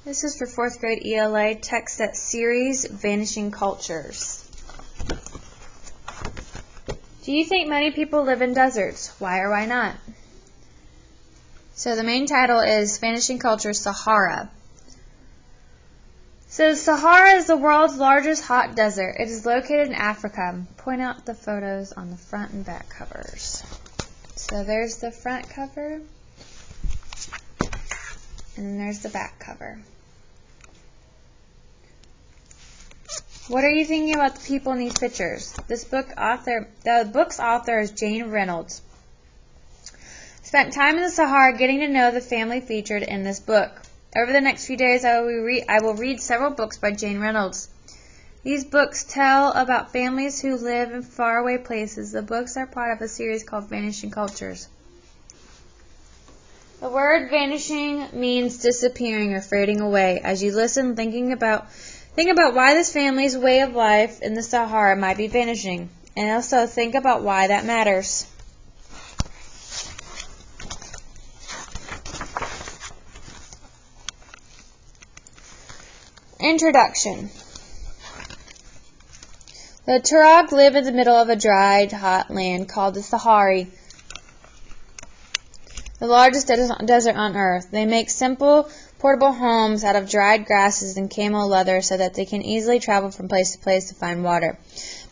This is for 4th grade ELA text set series, Vanishing Cultures. Do you think many people live in deserts? Why or why not? So the main title is Vanishing Cultures, Sahara. So Sahara is the world's largest hot desert. It is located in Africa. Point out the photos on the front and back covers. So there's the front cover, and then there's the back cover. What are you thinking about the people in these pictures? The book's author is Jane Reynolds. Spent time in the Sahara getting to know the family featured in this book. Over the next few days, I will read several books by Jane Reynolds. These books tell about families who live in faraway places. The books are part of a series called Vanishing Cultures. The word vanishing means disappearing or fading away. As you listen, think about why this family's way of life in the Sahara might be vanishing, and also think about why that matters. Introduction. The Tuareg live in the middle of a dried, hot land called the Sahara, the largest desert on earth. They make simple, portable homes out of dried grasses and camel leather so that they can easily travel from place to place to find water.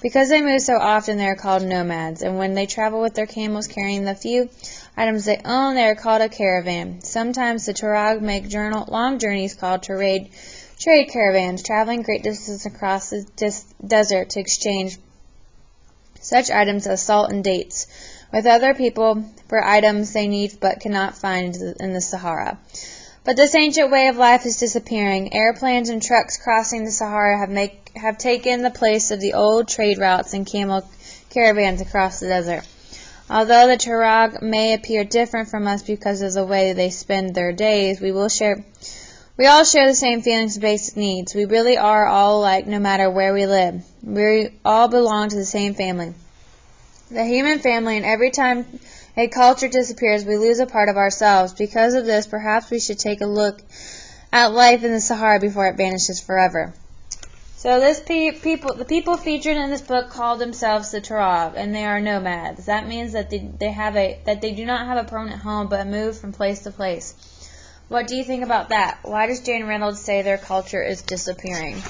Because they move so often, they are called nomads, and when they travel with their camels carrying the few items they own, they are called a caravan. Sometimes the Tuareg make long journeys called trade caravans, traveling great distances across the desert to exchange such items as salt and dates with other people for items they need but cannot find in the Sahara. But this ancient way of life is disappearing. Airplanes and trucks crossing the Sahara have taken the place of the old trade routes and camel caravans across the desert. Although the Tuareg may appear different from us because of the way they spend their days, we all share the same feelings and basic needs. We really are all alike no matter where we live. We all belong to the same family, the human family, and every time a culture disappears, we lose a part of ourselves. Because of this, perhaps we should take a look at life in the Sahara before it vanishes forever. So the people featured in this book call themselves the Tuareg, and they are nomads. That means that they do not have a permanent home but move from place to place. What do you think about that? Why does Jane Reynolds say their culture is disappearing?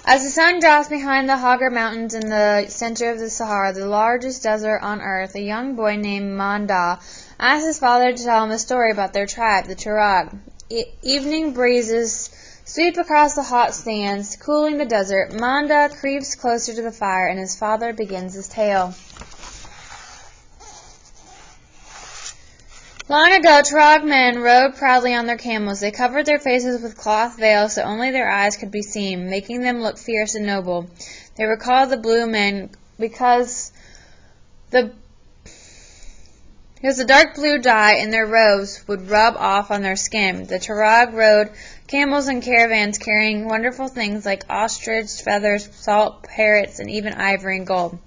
As the sun drops behind the Hagar Mountains in the center of the Sahara, the largest desert on earth, a young boy named Manda asks his father to tell him a story about their tribe, the Tuareg. Evening breezes sweep across the hot sands, cooling the desert. Manda creeps closer to the fire, and his father begins his tale. Long ago, Tuareg men rode proudly on their camels. They covered their faces with cloth veils so only their eyes could be seen, making them look fierce and noble. They were called the Blue Men because the dark blue dye in their robes would rub off on their skin. The Tuareg rode camels in caravans carrying wonderful things like ostrich feathers, salt, parrots, and even ivory and gold.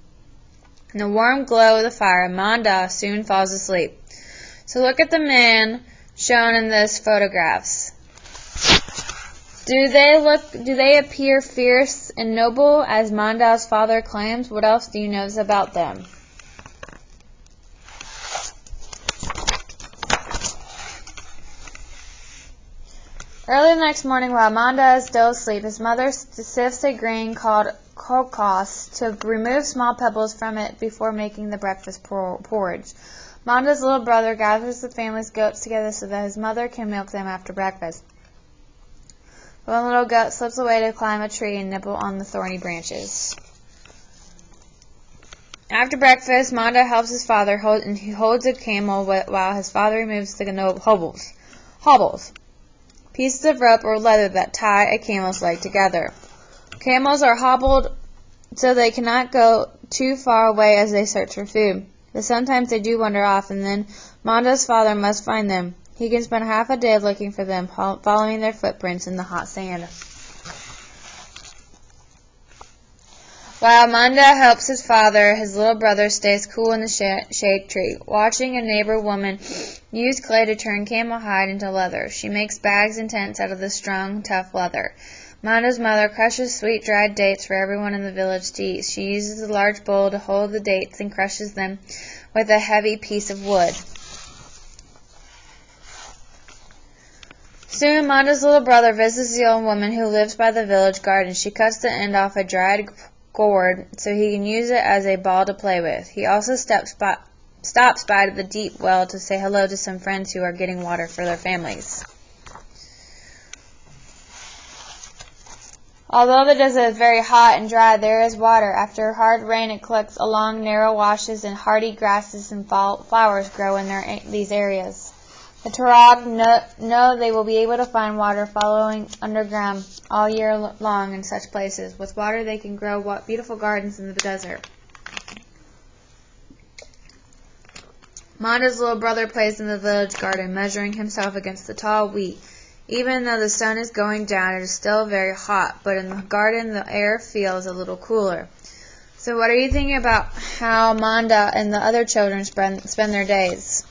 In the warm glow of the fire, Manda soon falls asleep. So look at the men shown in these photographs. Do they appear fierce and noble as Manda's father claims? What else do you notice about them? Early the next morning, while Manda is still asleep, his mother sifts a grain called kokos to remove small pebbles from it before making the breakfast porridge. Manda's little brother gathers the family's goats together so that his mother can milk them after breakfast. One little goat slips away to climb a tree and nibble on the thorny branches. After breakfast, Manda helps his father he holds a camel while his father removes the hobbles, pieces of rope or leather that tie a camel's leg together. Camels are hobbled so they cannot go too far away as they search for food. But sometimes they do wander off, and then Manda's father must find them. He can spend half a day looking for them, following their footprints in the hot sand. While Manda helps his father, his little brother stays cool in the shade tree, watching a neighbor woman use clay to turn camel hide into leather. She makes bags and tents out of the strong, tough leather. Manda's mother crushes sweet dried dates for everyone in the village to eat. She uses a large bowl to hold the dates and crushes them with a heavy piece of wood. Soon Manda's little brother visits the old woman who lives by the village garden. She cuts the end off a dried gourd so he can use it as a ball to play with. He also stops by the deep well to say hello to some friends who are getting water for their families. Although the desert is very hot and dry, there is water. After hard rain, it collects along narrow washes, and hardy grasses and flowers grow in these areas. The Turag know they will be able to find water following underground all year long in such places. With water, they can grow beautiful gardens in the desert. Manda's little brother plays in the village garden, measuring himself against the tall wheat. Even though the sun is going down, it is still very hot, but in the garden the air feels a little cooler. So what are you thinking about how Manda and the other children spend their days?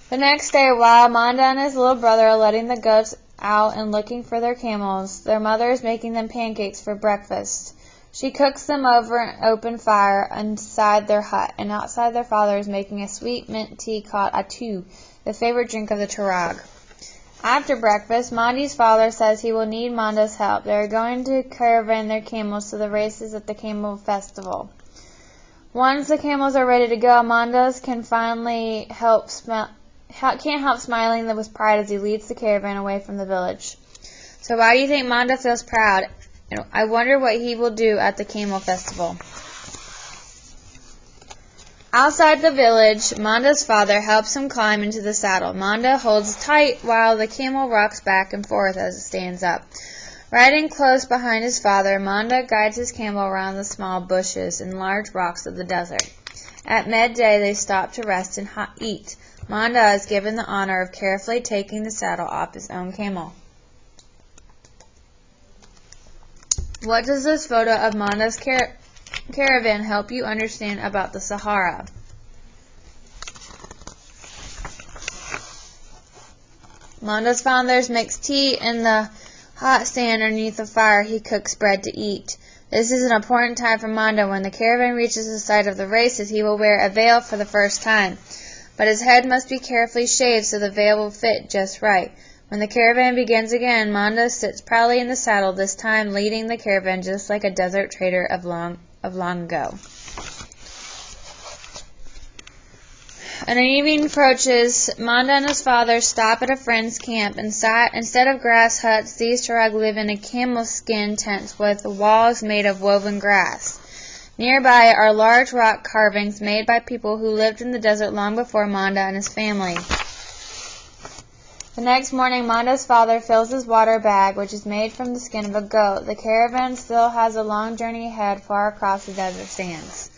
The next day, while Manda and his little brother are letting the goats out and looking for their camels, their mother is making them pancakes for breakfast. She cooks them over an open fire inside their hut, and outside their father is making a sweet mint tea called atu, the favorite drink of the Turag. After breakfast, Mandi's father says he will need Manda's help. They are going to caravan their camels to the races at the camel festival. Once the camels are ready to go, Manda's can't help smiling with pride as he leads the caravan away from the village. So why do you think Manda feels proud? I wonder what he will do at the camel festival. Outside the village, Manda's father helps him climb into the saddle. Manda holds tight while the camel rocks back and forth as it stands up. Riding close behind his father, Manda guides his camel around the small bushes and large rocks of the desert. At midday, they stop to rest and eat. Manda is given the honor of carefully taking the saddle off his own camel. What does this photo of Manda's caravan help you understand about the Sahara? Manda's fathers mix tea in the hot sand underneath the fire. He cooks bread to eat. This is an important time for Manda. When the caravan reaches the site of the races, he will wear a veil for the first time. But his head must be carefully shaved so the veil will fit just right. When the caravan begins again, Manda sits proudly in the saddle, this time leading the caravan just like a desert trader of long ago. An evening approaches. Manda and his father stop at a friend's camp. Instead of grass huts, these Turag live in camel skin tents with walls made of woven grass. Nearby are large rock carvings made by people who lived in the desert long before Manda and his family. The next morning, Manda's father fills his water bag, which is made from the skin of a goat. The caravan still has a long journey ahead far across the desert sands.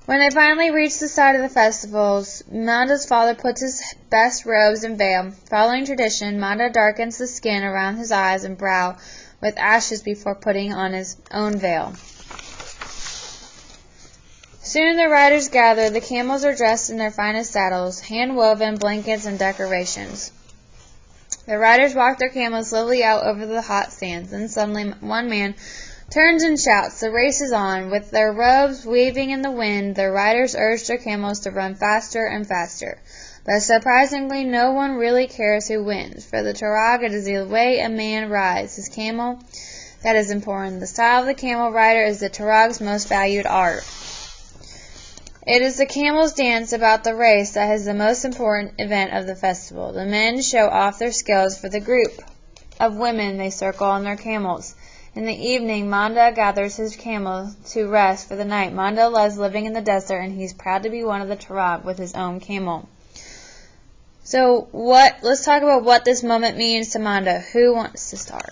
When they finally reach the site of the festivals, Manda's father puts his best robes and veil. Following tradition, Manda darkens the skin around his eyes and brow with ashes before putting on his own veil. Soon the riders gather. The camels are dressed in their finest saddles, hand-woven blankets, and decorations. The riders walk their camels slowly out over the hot sands. Then suddenly one man turns and shouts, "The race is on!" With their robes waving in the wind, the riders urge their camels to run faster and faster. But surprisingly, no one really cares who wins. For the Turag, it is the way a man rides his camel that is important. The style of the camel rider is the Turag's most valued art. It is the camel's dance about the race that is the most important event of the festival. The men show off their skills for the group of women they circle on their camels. In the evening, Manda gathers his camel to rest for the night. Manda loves living in the desert, and he's proud to be one of the Turag with his own camel. So let's talk about what this moment means to Manda. Who wants to start?